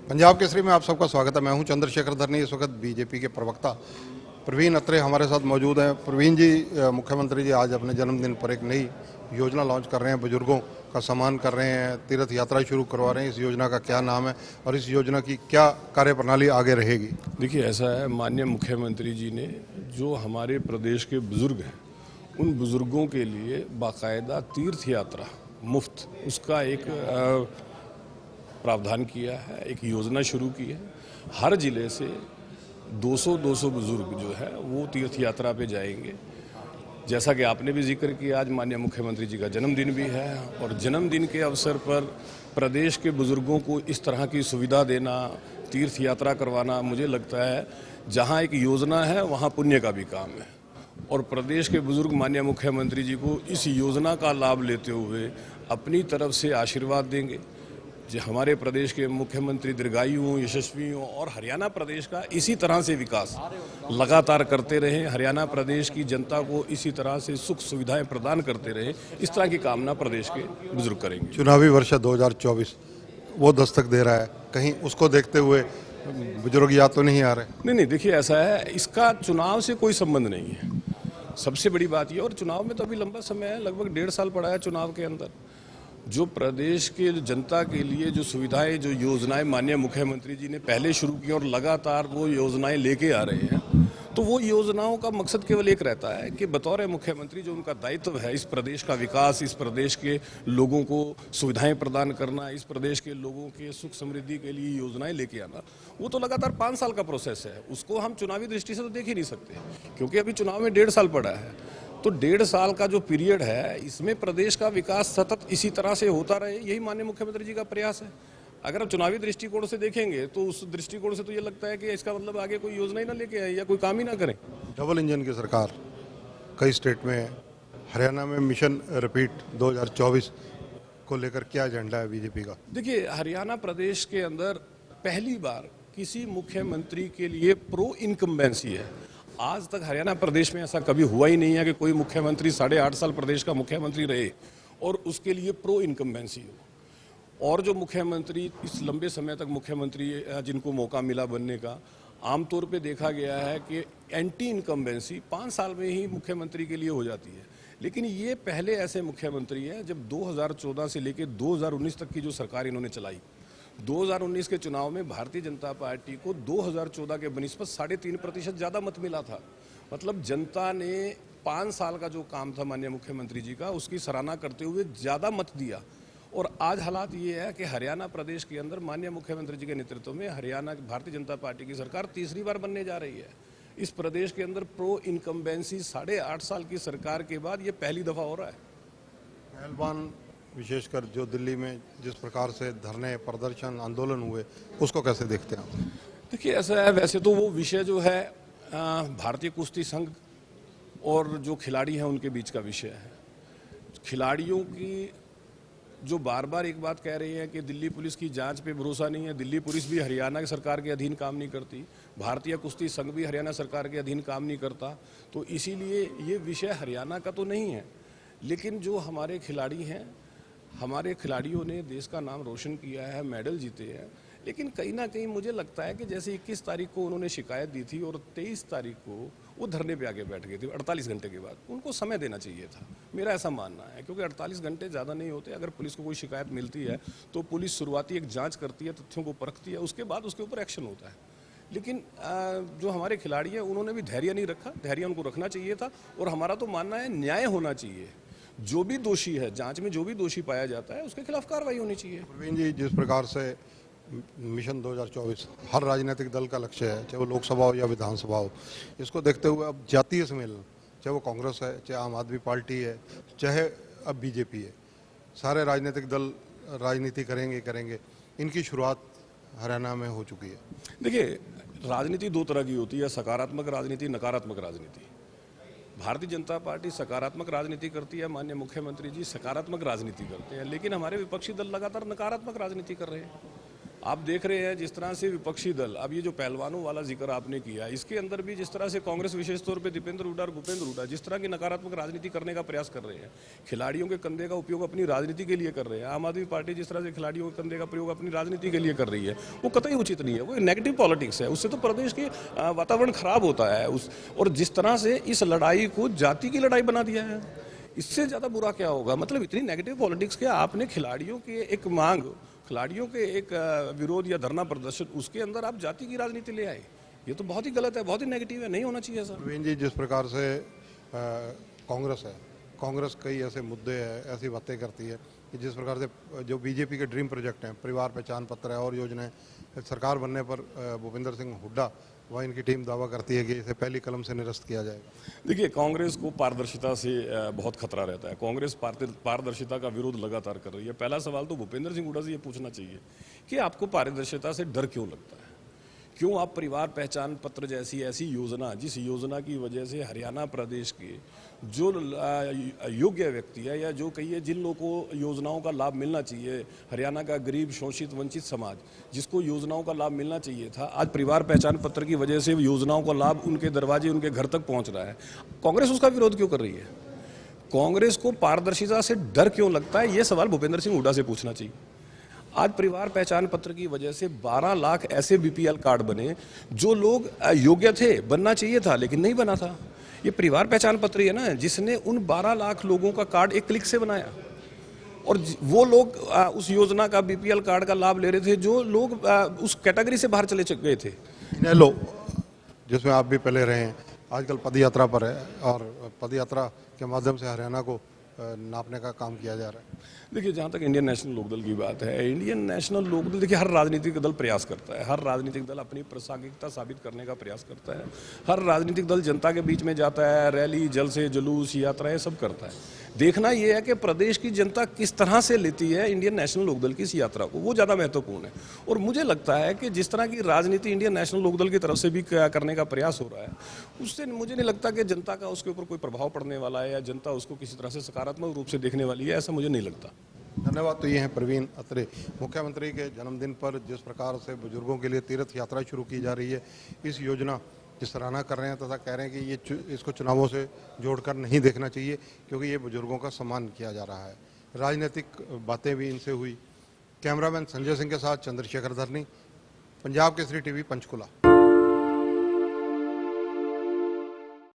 पंजाब केसरी में आप सबका स्वागत है। मैं हूं चंद्रशेखर धरनी। इस वक्त बीजेपी के प्रवक्ता प्रवीण अत्रे हमारे साथ मौजूद हैं। प्रवीण जी, मुख्यमंत्री जी आज अपने जन्मदिन पर एक नई योजना लॉन्च कर रहे हैं, बुजुर्गों का सम्मान कर रहे हैं, तीर्थ यात्रा शुरू करवा रहे हैं। इस योजना का क्या नाम है और इस योजना की क्या कार्यप्रणाली आगे रहेगी? देखिए, ऐसा है, माननीय मुख्यमंत्री जी ने जो हमारे प्रदेश के बुजुर्ग हैं उन बुजुर्गों के लिए बाकायदा तीर्थ यात्रा मुफ्त उसका एक प्रावधान किया है, एक योजना शुरू की है। हर जिले से 200 बुजुर्ग जो है वो तीर्थ यात्रा पे जाएंगे। जैसा कि आपने भी जिक्र किया, आज माननीय मुख्यमंत्री जी का जन्मदिन भी है और जन्मदिन के अवसर पर प्रदेश के बुजुर्गों को इस तरह की सुविधा देना, तीर्थ यात्रा करवाना, मुझे लगता है जहां एक योजना है वहां पुण्य का भी काम है। और प्रदेश के बुजुर्ग माननीय मुख्यमंत्री जी को इस योजना का लाभ लेते हुए अपनी तरफ से आशीर्वाद देंगे। जो हमारे प्रदेश के मुख्यमंत्री दीर्घायु हों, यशस्वी हों और हरियाणा प्रदेश का इसी तरह से विकास लगातार करते रहें, हरियाणा प्रदेश की जनता को इसी तरह से सुख सुविधाएं प्रदान करते रहें, इस तरह की कामना प्रदेश के बुजुर्ग करेंगे। चुनावी वर्ष 2024 वो दस्तक दे रहा है, कहीं उसको देखते हुए बुजुर्ग याद तो नहीं आ रहे? नहीं, देखिए, ऐसा है, इसका चुनाव से कोई संबंध नहीं है। सबसे बड़ी बात यह, और चुनाव में तो अभी लंबा समय है, लगभग 1.5 साल पड़ा है चुनाव के अंदर। जो प्रदेश के जनता के लिए जो सुविधाएं, जो योजनाएं माननीय मुख्यमंत्री जी ने पहले शुरू की और लगातार वो योजनाएं लेके आ रहे हैं, तो वो योजनाओं का मकसद केवल एक रहता है कि बतौर मुख्यमंत्री जो उनका दायित्व है, इस प्रदेश का विकास, इस प्रदेश के लोगों को सुविधाएं प्रदान करना, इस प्रदेश के लोगों के सुख समृद्धि के लिए योजनाएं लेके आना, वो तो लगातार 5 साल का प्रोसेस है। उसको हम चुनावी दृष्टि से तो देख ही नहीं सकते, क्योंकि अभी चुनाव में 1.5 साल पड़ा है। तो 1.5 साल का जो पीरियड है, इसमें प्रदेश का विकास सतत इसी तरह से होता रहे, यही माननीय मुख्यमंत्री जी का प्रयास है। अगर आप चुनावी दृष्टिकोण से देखेंगे तो उस दृष्टिकोण से तो ये लगता है कि इसका मतलब आगे कोई योजना ही ना लेके आए या कोई काम ही ना करें। डबल इंजन की सरकार कई स्टेट में है। हरियाणा में मिशन रिपीट 2024 को लेकर क्या एजेंडा है बीजेपी का? देखिए, हरियाणा प्रदेश के अंदर पहली बार किसी मुख्यमंत्री के लिए प्रो इनकम्बेंसी है। आज तक हरियाणा प्रदेश में ऐसा कभी हुआ ही नहीं है कि कोई मुख्यमंत्री 8.5 साल प्रदेश का मुख्यमंत्री रहे और उसके लिए प्रो इनकम्बेंसी हो। और जो मुख्यमंत्री इस लंबे समय तक मुख्यमंत्री जिनको मौका मिला बनने का, आमतौर पे देखा गया है कि एंटी इनकम्बेंसी 5 साल में ही मुख्यमंत्री के लिए हो जाती है। लेकिन ये पहले ऐसे मुख्यमंत्री हैं जब 2014 से लेकर 2019 तक की जो सरकार इन्होंने चलाई, 2019 के चुनाव में भारतीय जनता पार्टी को 2014 के बनिस्बत 3.5% ज़्यादा मत मिला था। मतलब जनता ने 5 साल का जो काम था माननीय मुख्यमंत्री जी का, उसकी सराहना करते हुए ज़्यादा मत दिया। और आज हालात ये है कि हरियाणा प्रदेश के अंदर माननीय मुख्यमंत्री जी के नेतृत्व में हरियाणा भारतीय जनता पार्टी की सरकार तीसरी बार बनने जा रही है। इस प्रदेश के अंदर प्रो इनकम्बेंसी 8.5 साल की सरकार के बाद ये पहली दफ़ा हो रहा है। पहलवान विशेषकर जो दिल्ली में जिस प्रकार से धरने, प्रदर्शन, आंदोलन हुए, उसको कैसे देखते हैं आप? देखिए, ऐसा है, वैसे तो वो विषय जो है भारतीय कुश्ती संघ और जो खिलाड़ी हैं उनके बीच का विषय है। खिलाड़ियों की जो बार बार एक बात कह रही है कि दिल्ली पुलिस की जांच पे भरोसा नहीं है, दिल्ली पुलिस भी हरियाणा की सरकार के अधीन काम नहीं करती, भारतीय कुश्ती संघ भी हरियाणा सरकार के अधीन काम नहीं करता, तो इसीलिए ये विषय हरियाणा का तो नहीं है। लेकिन जो हमारे खिलाड़ी हैं, हमारे खिलाड़ियों ने देश का नाम रोशन किया है, मेडल जीते हैं। लेकिन कहीं ना कहीं मुझे लगता है कि जैसे 21 तारीख को उन्होंने शिकायत दी थी और 23 तारीख को वो धरने पे आके बैठ गए थे 48 घंटे के बाद, उनको समय देना चाहिए था, मेरा ऐसा मानना है। क्योंकि 48 घंटे ज़्यादा नहीं होते। अगर पुलिस को कोई शिकायत मिलती है तो पुलिस शुरुआती एक जांच करती है, तथ्यों को परखती है, उसके बाद उसके ऊपर एक्शन होता है। लेकिन जो हमारे खिलाड़ी हैं उन्होंने भी धैर्य नहीं रखा, धैर्य उनको रखना चाहिए था। और हमारा तो मानना है न्याय होना चाहिए, जो भी दोषी है, जांच में जो भी दोषी पाया जाता है उसके खिलाफ कार्रवाई होनी चाहिए। प्रवीण जी, जिस प्रकार से मिशन 2024 हर राजनीतिक दल का लक्ष्य है, चाहे वो लोकसभा हो या विधानसभा हो, इसको देखते हुए अब जातीय सम्मेलन, चाहे वो कांग्रेस है, चाहे आम आदमी पार्टी है, चाहे अब बीजेपी है, सारे राजनीतिक दल राजनीति करेंगे, इनकी शुरुआत हरियाणा में हो चुकी है। देखिए, राजनीति 2 तरह की होती है, सकारात्मक राजनीति, नकारात्मक राजनीति। भारतीय जनता पार्टी सकारात्मक राजनीति करती है, माननीय मुख्यमंत्री जी सकारात्मक राजनीति करते हैं। लेकिन हमारे विपक्षी दल लगातार नकारात्मक राजनीति कर रहे हैं। आप देख रहे हैं जिस तरह से विपक्षी दल, अब ये जो पहलवानों वाला जिक्र आपने किया, इसके अंदर भी जिस तरह से कांग्रेस विशेष तौर पे दीपेंद्र हुड्डा और भूपेंद्र हुड्डा जिस तरह की नकारात्मक राजनीति करने का प्रयास कर रहे हैं, खिलाड़ियों के कंधे का उपयोग अपनी राजनीति के लिए कर रहे हैं, आम आदमी पार्टी जिस तरह से खिलाड़ियों के कंधे का प्रयोग अपनी राजनीति के लिए कर रही है, वो कतई उचित नहीं है। वो नेगेटिव पॉलिटिक्स है, उससे तो प्रदेश के वातावरण खराब होता है। और जिस तरह से इस लड़ाई को जाति की लड़ाई बना दिया है, इससे ज़्यादा बुरा क्या होगा। मतलब इतनी नेगेटिव पॉलिटिक्स के आपने खिलाड़ियों के एक मांग, खिलाड़ियों के एक विरोध या धरना प्रदर्शन, उसके अंदर आप जाति की राजनीति ले आए, ये तो बहुत ही गलत है, बहुत ही नेगेटिव है, नहीं होना चाहिए सर। प्रवीण जी, जिस प्रकार से कांग्रेस है, कांग्रेस कई ऐसे मुद्दे हैं, ऐसी बातें करती है कि जिस प्रकार से जो बीजेपी के ड्रीम प्रोजेक्ट हैं, परिवार पहचान पत्र है और योजनाएं, सरकार बनने पर भूपेंद्र सिंह हुड्डा वह इनकी टीम दावा करती है कि इसे पहली कलम से निरस्त किया जाएगा। देखिए, कांग्रेस को पारदर्शिता से बहुत खतरा रहता है। कांग्रेस पारदर्शिता का विरोध लगातार कर रही है। पहला सवाल तो भूपेंद्र सिंह हुड्डा से ये पूछना चाहिए कि आपको पारदर्शिता से डर क्यों लगता है? क्यों आप परिवार पहचान पत्र जैसी ऐसी योजना, जिस योजना की वजह से हरियाणा प्रदेश के जो योग्य व्यक्ति है या जो कहिए जिन लोगों को योजनाओं का लाभ मिलना चाहिए, हरियाणा का गरीब शोषित वंचित समाज जिसको योजनाओं का लाभ मिलना चाहिए था, आज परिवार पहचान पत्र की वजह से योजनाओं का लाभ उनके दरवाजे उनके घर तक पहुंच रहा है। कांग्रेस उसका विरोध क्यों कर रही है? कांग्रेस को पारदर्शिता से डर क्यों लगता है? ये सवाल भूपेंद्र सिंह हुड्डा से पूछना चाहिए। आज परिवार पहचान पत्र की वजह से 12 लाख ऐसे बीपीएल कार्ड बने जो लोग योग्य थे, बनना चाहिए था लेकिन नहीं बना था। ये परिवार पहचान पत्र ही है ना जिसने उन 12 लाख लोगों का कार्ड एक क्लिक से बनाया, और वो लोग उस योजना का बीपीएल कार्ड का लाभ ले रहे थे जो लोग उस कैटेगरी से बाहर चले गए थे। इनेलो, जिसमें आप भी पहले रहे हैं, आजकल पद यात्रा पर है और पद यात्रा के माध्यम से हरियाणा को नापने का काम किया जा रहा है। देखिए, जहाँ तक इंडियन नेशनल लोकदल की बात है, इंडियन नेशनल लोकदल, देखिए हर राजनीतिक दल प्रयास करता है, हर राजनीतिक दल अपनी प्रासंगिकता साबित करने का प्रयास करता है, हर राजनीतिक दल जनता के बीच में जाता है, रैली, जलसे, जुलूस, यात्राएं सब करता है। देखना यह है कि प्रदेश की जनता किस तरह से लेती है इंडियन नेशनल लोकदल की इस यात्रा को, वो ज़्यादा महत्वपूर्ण है। और मुझे लगता है कि जिस तरह की राजनीति इंडियन नेशनल लोकदल की तरफ से भी करने का प्रयास हो रहा है, उससे मुझे नहीं लगता कि जनता का उसके ऊपर कोई प्रभाव पड़ने वाला है या जनता उसको किसी तरह से सकारात्मक रूप से देखने वाली है, ऐसा मुझे नहीं लगता। धन्यवाद। तो ये हैं प्रवीण अत्रे। मुख्यमंत्री के जन्मदिन पर जिस प्रकार से बुजुर्गों के लिए तीर्थ यात्रा शुरू की जा रही है, इस योजना की सराहना कर रहे हैं तथा कह रहे हैं कि ये इसको चुनावों से जोड़कर नहीं देखना चाहिए क्योंकि ये बुजुर्गों का सम्मान किया जा रहा है। राजनीतिक बातें भी इनसे हुई। कैमरामैन संजय सिंह के साथ चंद्रशेखर धरनी, पंजाब केसरी टीवी, पंचकुला।